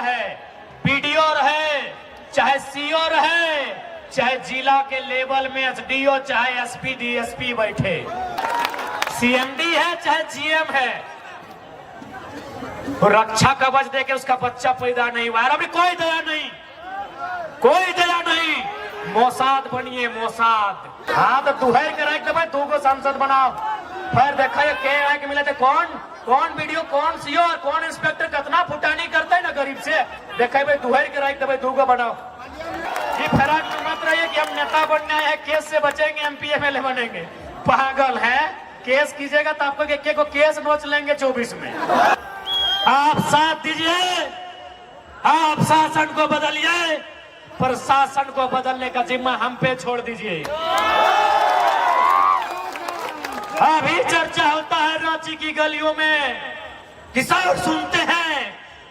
है, बीडीओ रहे, चाहे सीओ रहे, चाहे जिला के लेवल में एसडीओ, चाहे एसपी डीएसपी बैठे, सीएमडी है चाहे जीएम है, रक्षा कवच देके उसका बच्चा पैदा नहीं हुआ। अभी कोई दया नहीं, कोई दया नहीं। मोसाद बनिए, मोसाद। हाँ तो दुहर के रख दे, तू को सांसद बनाओ, फिर देखा ये के मिले थे कौन वीडियो, कौन सीओ और कौन इंस्पेक्टर कितना फुटानी करता है ना गरीब से। देखा भाई दुहर के रख दे, तू को बनाओ। ये फराक में मत रहिए कि हम नेता बनने आए हैं, केस से बचेंगे, एमपी एमएलए बनेंगे। पागल है, केस कीजिएगा तो आपको एक को केस नोच लेंगे 24 में। आप साथ दीजिए, आप शासन को बदलिए, प्रशासन को बदलने का जिम्मा हम पे छोड़ दीजिए। अभी चर्चा होता है रांची की गलियों में, किसान सुनते हैं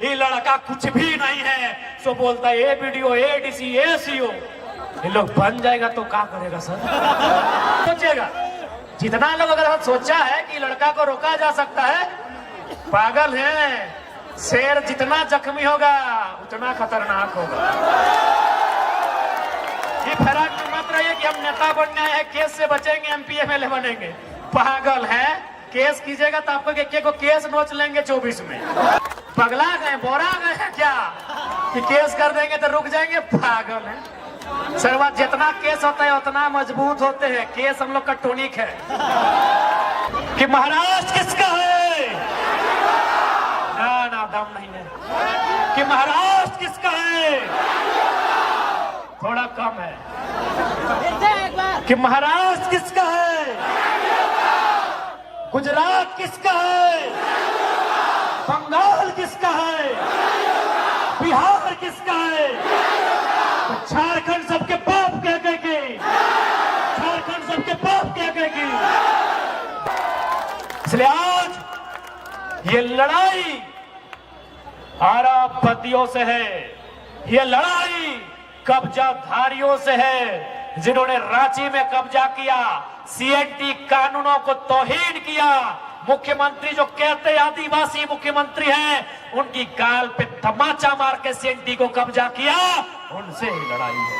ये लड़का कुछ भी नहीं है, सो बोलता है ए वीडियो, ए डीसी, ए सीओ। ये लोग बन जाएगा तो क्या करेगा सर? सोचेगा जितना लोग अगर सोचा है कि लड़का को रोका जा सकता है, पागल है। शेर जितना जख्मी होगा उतना खतरनाक होगा। ये फराक में मत रहिए कि हम नेता बनने आए हैं, केस से बचेंगे, एमपी एमएलए बनेंगे। पागल है, केस कीजिएगा तो आपको एक को केस नोच लेंगे 24 में। पगला गए, बोरा गए हैं क्या कि केस कर देंगे तो रुक जाएंगे? पागल है। सर्वा जितना केस होता है उतना मजबूत होते हैं। केस हम लोग का टॉनिक है। कि महाराष्ट्र किसका है? ना दम नहीं है। कि महाराष्ट्र किसका है? थोड़ा कम है। कि महाराष्ट्र किसका है? गुजरात किसका है? बंगाल किसका है? बिहार किसका है? झारखंड सबके बाप कह के, झारखंड सबके बाप कह के। इसलिए आज ये लड़ाई अरबपतियों से है, ये लड़ाई कब्जाधारियों से है, जिन्होंने रांची में कब्जा किया, सीएनटी कानूनों को तौहीन किया। मुख्यमंत्री जो कहते आदिवासी मुख्यमंत्री हैं, उनकी गाल पे तमाचा मार के सीएनटी को कब्जा किया, उनसे ही लड़ाई है।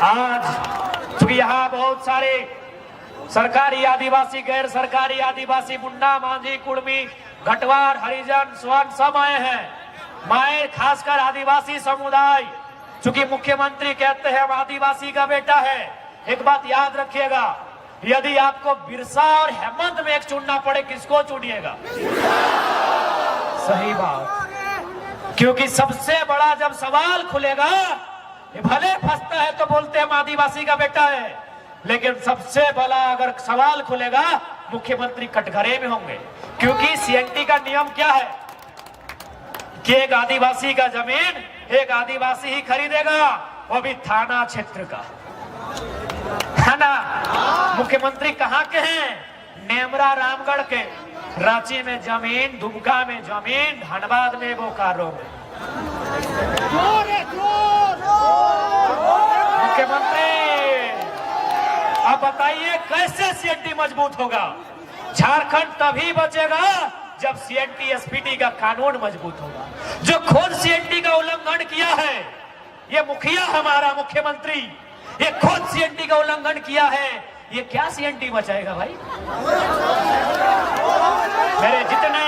आज चूंकि यहाँ बहुत सारे सरकारी आदिवासी, गैर सरकारी आदिवासी, मुंडा, मांझी, कुड़मी, घटवार, हरिजन, स्वर्ण सब आए हैं। मैं खासकर आदिवासी समुदाय, चूंकि मुख्यमंत्री कहते हैं हम आदिवासी का बेटा है। एक बात याद रखिएगा, यदि आपको बिरसा और हेमंत में एक चुनना पड़े, किसको चुनिएगा? सही बात। क्योंकि सबसे बड़ा जब सवाल खुलेगा, भले फंसता है तो बोलते हैं हम आदिवासी का बेटा है, लेकिन सबसे बड़ा अगर सवाल खुलेगा, मुख्यमंत्री कटघरे में होंगे। क्योंकि सीएनटी का नियम क्या है कि एक आदिवासी का जमीन एक आदिवासी ही खरीदेगा, वो भी थाना क्षेत्र का, है ना। मुख्यमंत्री कहाँ के हैं? नेमरा, रामगढ़ के। रांची में जमीन, दुमका में जमीन, धनबाद में, बोकारो में। मुख्यमंत्री अब बताइए कैसे सीएनटी मजबूत होगा? झारखंड तभी बचेगा जब सीएनटी एसपीटी का कानून मजबूत होगा। जो खुद सीएनटी का उल्लंघन किया है, ये मुखिया हमारा मुख्यमंत्री, ये खुद सीएनटी का उल्लंघन किया है, ये क्या सीएनटी बचाएगा भाई? मेरे जितने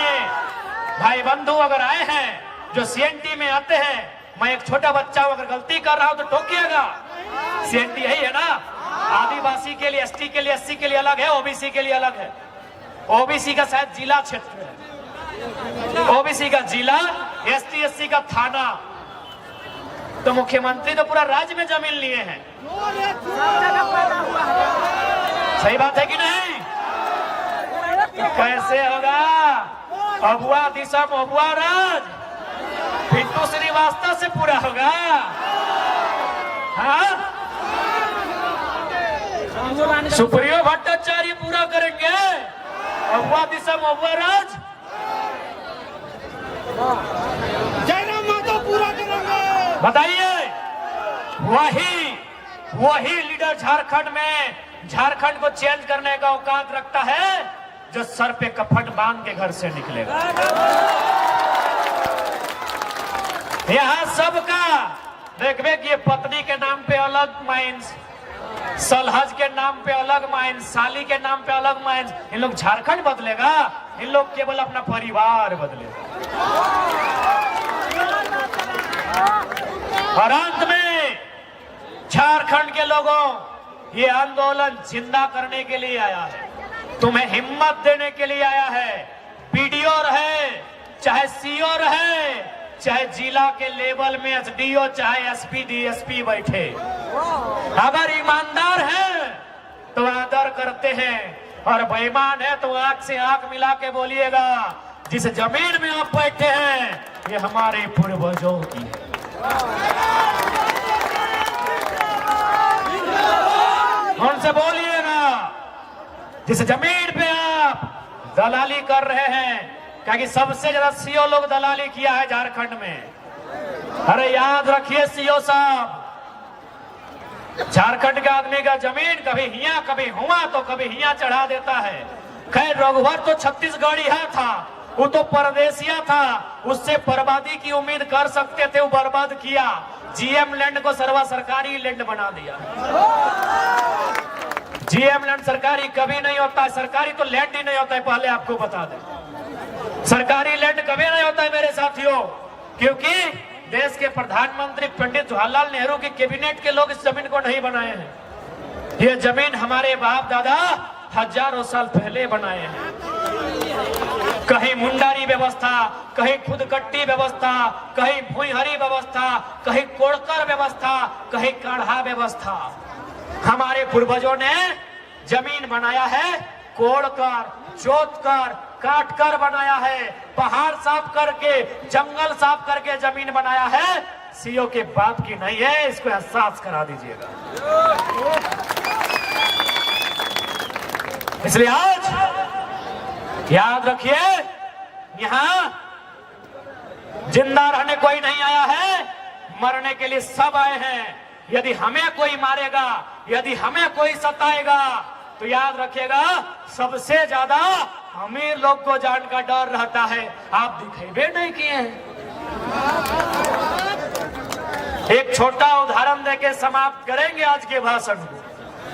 भाई बंधु अगर आए हैं जो सीएनटी में आते हैं, मैं एक छोटा बच्चा हूं, अगर गलती कर रहा हूं तो टोकिएगा। सीएनटी यही है ना, आदिवासी के लिए, एसटी के लिए, एससी के लिए अलग है, ओबीसी के लिए अलग है। ओबीसी का शायद जिला क्षेत्र है, ओबीसी का जिला, एसटी एससी का थाना। तो मुख्यमंत्री तो पूरा राज्य में जमीन लिए हैं। सही बात है कि नहीं? कैसे होगा? अबुआ दिशम, अबुआ राज, पिंटू श्रीवास्तव से पूरा होगा? हाँ, सुप्रियो भट्टाचार्य पूरा करेंगे, अबुआ दिशम, अबुआ राज, जयराम माधव पूरा करेंगे। बताइए, वही लीडर झारखंड में, झारखंड को चेंज करने का औकात रखता है, जो सर पे कफन बांध के घर से निकलेगा। यहाँ सबका देखबे कि ये पत्नी के नाम पे अलग माइंस, सलहज के नाम पे अलग माइंस, साली के नाम पे अलग माइंस। इन लोग झारखंड बदलेगा, इन लोग केवल अपना परिवार बदलेगा। और अंत में झारखंड के लोगों, ये आंदोलन जिंदा करने के लिए आया है, तुम्हें हिम्मत देने के लिए आया है। पीडीओ रहे, चाहे सीओ रहे, चाहे जिला के लेवल में एसडीओ, चाहे एसपी डीएसपी बैठे, अगर ईमानदार है तो आदर करते हैं, और बेईमान है तो आंख से आंख मिला के बोलिएगा जिस जमीन में आप बैठे हैं ये हमारे पूर्वजों की है। उनसे बोलिएगा जिस जमीन पे आप दलाली कर रहे हैं, क्योंकि सबसे ज्यादा सीओ लोग दलाली किया है झारखंड में। अरे याद रखिए सीओ साहब, झारखंड के आदमी का जमीन कभी हिया कभी हुआ तो कभी हिया चढ़ा देता है। खैर रघुवर तो छत्तीसगढ़िया था, वो तो परदेसिया था, उससे बर्बादी की उम्मीद कर सकते थे, वो बर्बाद किया। जीएम लैंड को सर्वा सरकारी लैंड बना दिया। जीएम लैंड सरकारी कभी नहीं होता है, सरकारी तो लैंड ही नहीं होता है, पहले आपको बता दें। सरकारी लैंड कभी नहीं होता है मेरे साथियों, क्योंकि देश के प्रधानमंत्री पंडित जवाहरलाल नेहरू के कैबिनेट के लोग इस जमीन को नहीं बनाए हैं। ये जमीन हमारे बाप दादा हजारों साल पहले बनाए हैं। कहीं मुंडारी व्यवस्था, कहीं खुदकट्टी व्यवस्था, कहीं भुईहरी व्यवस्था, कहीं कोड़कर व्यवस्था, कहीं काढ़ा व्यवस्था। हमारे पूर्वजों ने जमीन बनाया है कोड़कर, जोतकर, काटकर बनाया है, पहाड़ साफ करके, जंगल साफ करके जमीन बनाया है। सीओ के बाप की नहीं है, इसको एहसास करा दीजिएगा। इसलिए आज याद रखिए, यहां जिंदा रहने कोई नहीं आया है, मरने के लिए सब आए हैं। यदि हमें कोई मारेगा, यदि हमें कोई सताएगा, तो याद रखिएगा सबसे ज्यादा अमीर लोग को जान का डर रहता है। आप दिखेबे नहीं किए हैं। एक छोटा उदाहरण देके समाप्त करेंगे आज के भाषण को।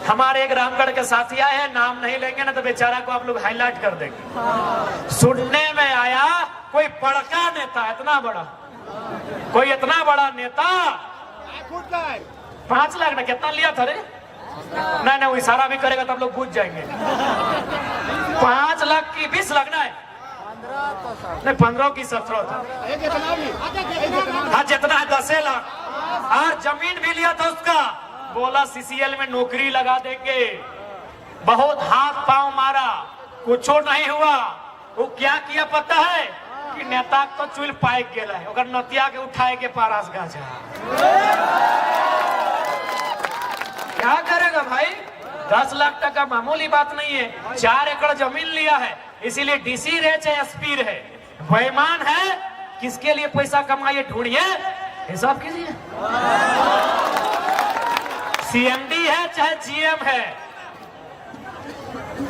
हमारे एक रामगढ़ के साथी आए हैं, नाम नहीं लेंगे ना तो बेचारा को आप लोग हाईलाइट कर देंगे। सुनने में आया कोई बड़का नेता, इतना बड़ा, कोई इतना बड़ा नेता 5 लाख ना कितना लिया था रे? नहीं नहीं, वो इशारा भी करेगा तो आप लोग बुझ जाएंगे। 5 लाख की 20 लाख ना है, नहीं 15 की 17 था। हाँ जितना है 10 लाख। और जमीन भी लिया था उसका, बोला सीसीएल में नौकरी लगा देंगे। बहुत हाथ पांव मारा, कुछ नहीं हुआ। वो क्या किया पता है कि नेता तो चुल पाइक गेला है, अगर नतिया के उठाए के पारास गाजा। क्या करेगा भाई? 10 लाख टका मामूली बात नहीं है। 4 एकड़ जमीन लिया है, इसीलिए डीसी रहे चाहे एसपी रहे, बेईमान है। किसके लिए पैसा कमाइए ढूंढिए, हिसाब कीजिए। सीएमडी है चाहे जीएम है,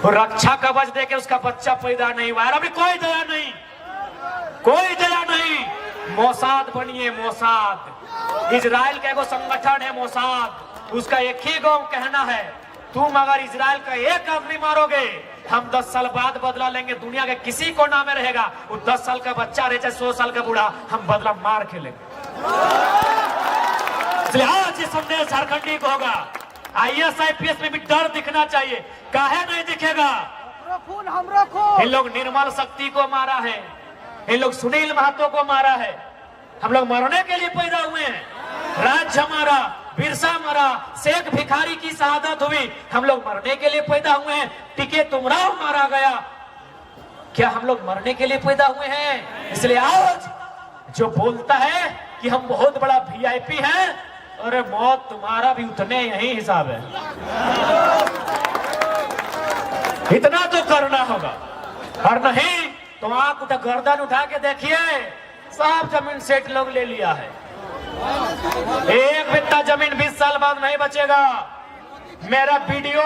रक्षा कवच देके उसका बच्चा पैदा नहीं हुआ। अभी कोई दया नहीं, कोई दया नहीं। मोसाद बनिए, मोसाद। इजराइल का एगो संगठन है मोसाद, उसका एक ही गो कहना है, तुम अगर इजराइल का एक आदमी मारोगे, हम 10 साल बाद बदला लेंगे। दुनिया के किसी कोना में रहेगा, वो 10 साल का बच्चा रहे चाहे 100 साल का बूढ़ा, हम बदला मार के लेंगे। इसलिए आज ये संदेश झारखंडी को होगा। आईएएस आईपीएस में भी डर दिखना चाहिए। काहे नहीं दिखेगा? इन लोग निर्मल शक्ति को मारा है, इन लोग सुनील महतो को मारा है। हम लोग मरने के लिए पैदा हुए हैं। राज्य हमारा, बिरसा मरा, शेख भिखारी की शहादत हुई, हम लोग मरने के लिए पैदा हुए हैं। टिके तुमराव मारा गया, क्या हम लोग मरने के लिए पैदा हुए हैं? इसलिए आज जो बोलता है कि हम बहुत बड़ा वीआईपी हैं, अरे मौत तुम्हारा भी उतने यही हिसाब है। इतना तो करना होगा, और नहीं तो आप उठा गर्दन उठा के देखिए, सब जमीन सेठ लोग ले लिया है। एक बित्ता जमीन 20 साल बाद नहीं बचेगा। मेरा वीडियो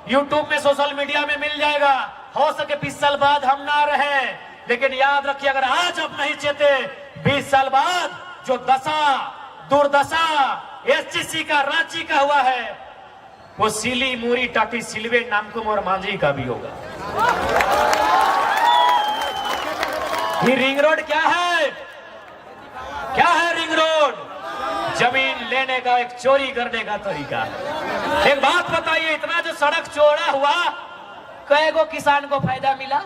यूट्यूब में, सोशल मीडिया में मिल जाएगा। हो सके 20 साल बाद हम ना रहे, लेकिन याद रखिए, अगर आज आप नहीं चेते, 20 साल बाद जो दशा दुर्दशा एसटीसी का रांची का हुआ है, वो सिली मूरी टाटी सिलवे नामकुम और मांझी का भी होगा। ये रिंग रोड क्या है? क्या है रिंग रोड? जमीन लेने का एक चोरी करने का तरीका है। एक बात बताइए, इतना जो सड़क चौड़ा हुआ, कई गो किसान को फायदा मिला?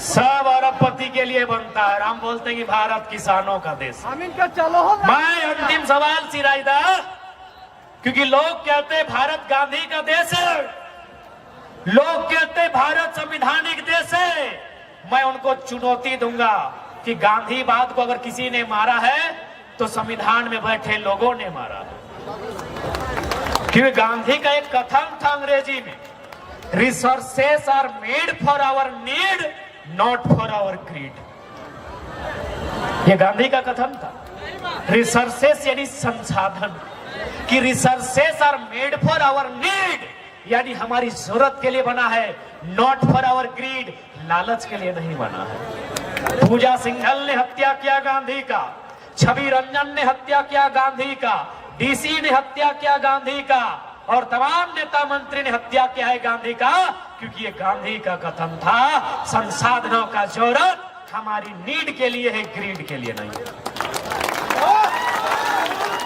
सब अरबपति के लिए बनता है। हम बोलते हैं कि भारत किसानों का देश है। चलो मैं अंतिम सवाल सिराइदा, क्योंकि लोग कहते हैं भारत गांधी का देश है, लोग कहते हैं भारत संविधानिक देश है। मैं उनको चुनौती दूंगा कि गांधीवाद को अगर किसी ने मारा है तो संविधान में बैठे लोगों ने मारा है। क्योंकि गांधी का एक कथन था अंग्रेजी में, resources are made for our need, not for our greed. ये गांधी का कथन था। रिसोर्सेस यानी संसाधन, कि resources are made for our need, यानी हमारी जरूरत के लिए बना है, नॉट फॉर आवर ग्रीड, लालच के लिए नहीं बना है। पूजा सिंघल ने हत्या किया गांधी का, छवि रंजन ने हत्या किया गांधी का, डीसी ने हत्या किया गांधी का, और तमाम नेता मंत्री ने हत्या किया है गांधी का, क्योंकि ये गांधी का कथन था, संसाधनों का जरूरत हमारी नीड के लिए है, ग्रीड के लिए नहीं है।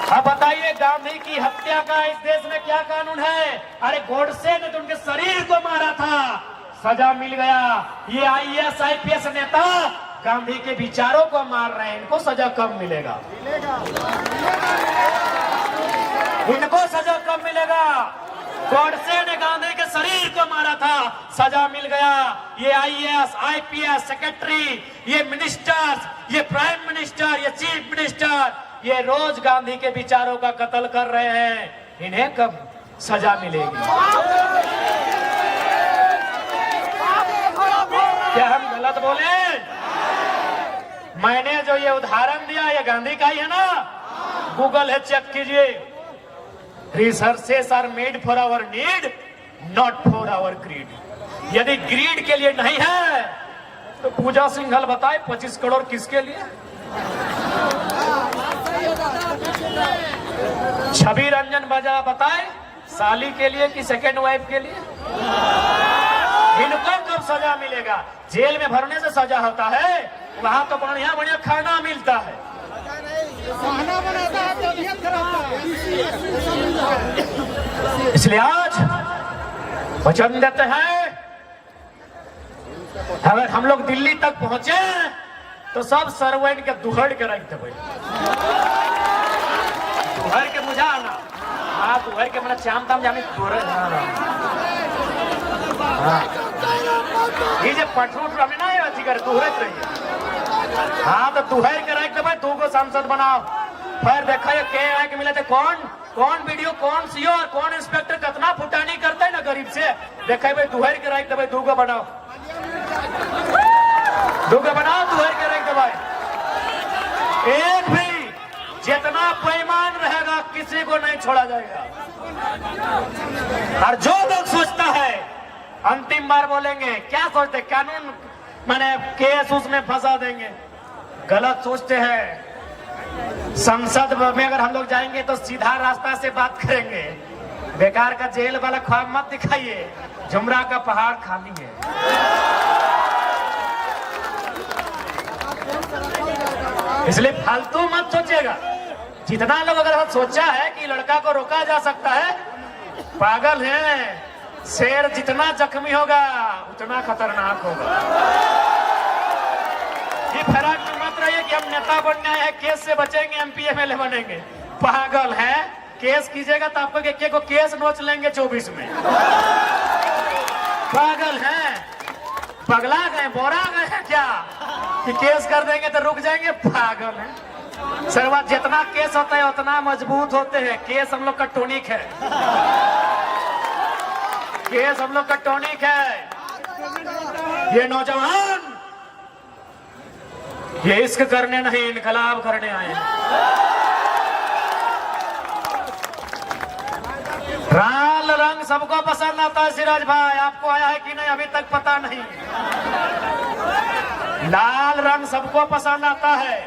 अब बताइए, गांधी की हत्या का इस देश में क्या कानून है? अरे गोडसे ने तो उनके शरीर को मारा था, सजा मिल गया। ये आईएएस आईपीएस नेता गांधी के विचारों को मार रहे हैं, इनको सजा कम मिलेगा, इनको सजा कम मिलेगा। गोडसे ने गांधी के शरीर को मारा था, सजा मिल गया। ये आईएएस आईपीएस सेक्रेटरी, ये मिनिस्टर्स, ये प्राइम मिनिस्टर, ये चीफ मिनिस्टर, ये रोज गांधी के विचारों का कत्ल कर रहे हैं, इन्हें कब सजा मिलेगी? क्या हम गलत बोले? मैंने जो ये उदाहरण दिया ये गांधी का ही है ना? गूगल है, चेक कीजिए। Resources are made for our need, not for our greed. यदि ग्रीड के लिए नहीं है तो पूजा सिंघल बताए 25 करोड़ किसके लिए? छवि रंजन बजा बताए साली के लिए कि सेकेंड वाइफ के लिए? इनको कब सजा मिलेगा? जेल में भरने से सजा होता है, वहां तो बढ़िया बढ़िया खाना मिलता है। इसलिए आज वचन देते हैं, अगर हम लोग दिल्ली तक पहुंचे तो सब सर्वेंट के दुहड़ के रख देवे। दुहड़ के बुझा ना? हाँ, दुहड़ के मैंने चाम ताम जाने ये जो पटरूट हमें ना अथी कर दुहरत रही। हाँ, तो दुहड़ के रख देवे, दो को सांसद बनाओ। फिर देखा ये के आए के मिले थे, कौन वीडियो, कौन सीओ और कौन इंस्पेक्टर कितना फुटानी करता है ना गरीब से। देखा भाई दुहड़ के रख देवे, दो को बनाओ, दो को बनाओ, दुहड़ के रख देवे। एक भी जितना बेईमान रहेगा किसी को नहीं छोड़ा जाएगा। और जो लोग सोचता है, अंतिम बार बोलेंगे, क्या सोचते कानून मैंने केस उसमें फंसा देंगे, गलत सोचते हैं। संसद में अगर हम लोग जाएंगे तो सीधा रास्ता से बात करेंगे। बेकार का जेल वाला ख्वाब मत दिखाइए, जुमरा का पहाड़ खाली है। इसलिए फालतू मत सोचिएगा। जितना लोग अगर सोचा है कि लड़का को रोका जा सकता है, पागल है। शेर जितना जख्मी होगा उतना खतरनाक होगा। ये फराक में मत रहिए कि हम नेता बनने आए हैं, केस से बचेंगे, एमपी एमएलए बनेंगे। पागल है, केस कीजिएगा तो आपको एक को केस नोच लेंगे 24 में। पागल है, पगला गए, बोरा गए हैं क्या कि केस कर देंगे तो रुक जाएंगे? पागल है। सर्वा जितना केस होता है उतना मजबूत होते हैं। केस हम लोग का टॉनिक है, केस हम लोग का टॉनिक है। ये नौजवान ये इश्क करने नहीं, इनकलाब करने आए हैं। लाल रंग सबको पसंद आता है सिराज भाई, आपको आया है कि नहीं अभी तक पता नहीं। लाल रंग सबको पसंद आता है,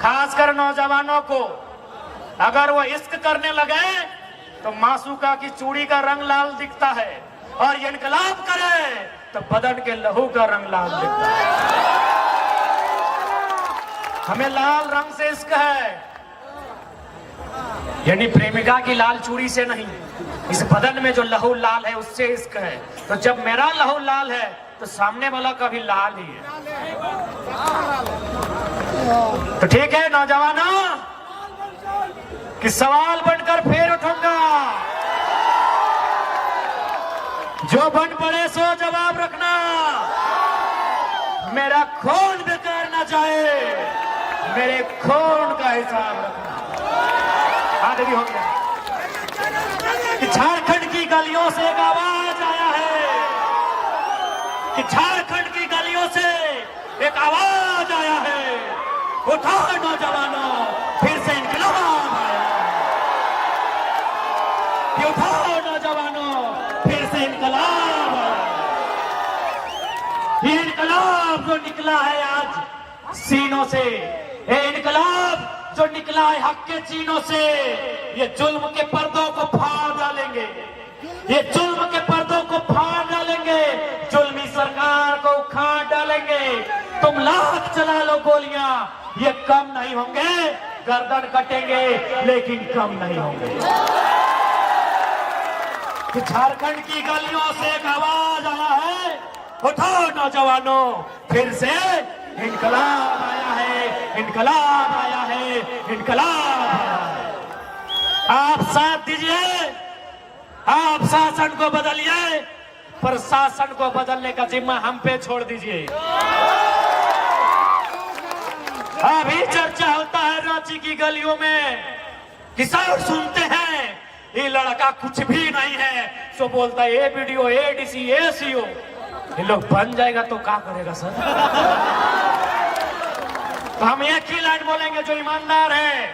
खासकर नौजवानों को। अगर वो इश्क करने लगे तो मासूका की चूड़ी का रंग लाल दिखता है, और ये इनकलाब करे तो बदन के लहू का रंग लाल दिखता है। हमें लाल रंग से इश्क है, यानी प्रेमिका की लाल चूड़ी से नहीं, इस बदन में जो लहू लाल है उससे इश्क है। तो जब मेरा लहू लाल है तो सामने वाला का भी लाल ही है। तो ठीक है नौजवानों, कि सवाल बनकर फिर उठूंगा, जो बन पड़े सो जवाब रखना, मेरा खून बेकार ना जाए, मेरे खून का हिसाब रखना। आगे भी हो गया कि झारखंड की गलियों से एक आवाज आया है, कि झारखंड की गलियों से एक आवाज आया है, उठाओ नौजवानों फिर से इनकलाब आया है, उठाओ नौजवानों फिर से इनकलाब आया है। ये इनकलाब जो निकला है आज सीनों से, ये इनकलाब जो निकला है हक के चीनों से, ये जुल्म के पर्दों को फाड़ डालेंगे, ये जुल्म के पर्दों को फाड़ डालेंगे, जुल्मी सरकार को उखाड़ डालेंगे। तुम लाख चला लो गोलियां, ये कम नहीं होंगे, गर्दन कटेंगे लेकिन कम नहीं होंगे। कि झारखंड की गलियों से एक आवाज आया है, उठाओ नौजवानों फिर से इनकलाब आया है, इनकलाब आया है, इनकलाब आया है। आप साथ दीजिए, आप शासन को बदलिए, पर शासन को बदलने का जिम्मा हम पे छोड़ दीजिए। अभी चर्चा होता है रांची की गलियों में, किसान सुनते हैं ये लड़का कुछ भी नहीं है, सो बोलता है ए बीडीओ, ए डीसी, ए सीओ। ये लोग बन जाएगा तो क्या करेगा सर? तो हम एक ही लाइन बोलेंगे, जो ईमानदार है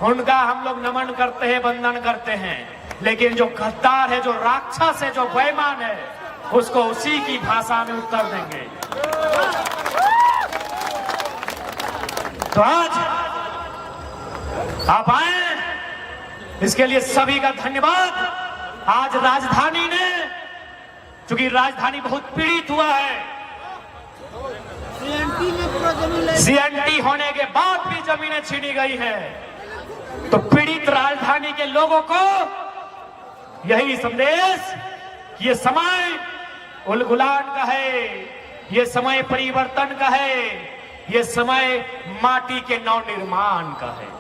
उनका हम लोग नमन करते हैं, वंदन करते हैं, लेकिन जो गद्दार है, जो राक्षस है, जो बेईमान है, उसको उसी की भाषा में उत्तर देंगे। तो आज आप आए, इसके लिए सभी का धन्यवाद। आज राजधानी ने, चूंकि राजधानी बहुत पीड़ित हुआ है, सीएनटी होने के बाद भी जमीनें छीनी गई है, तो पीड़ित राजधानी के लोगों को यही संदेश, ये समय उलगुलान का है, ये समय परिवर्तन का है, ये समय माटी के नव निर्माण का है।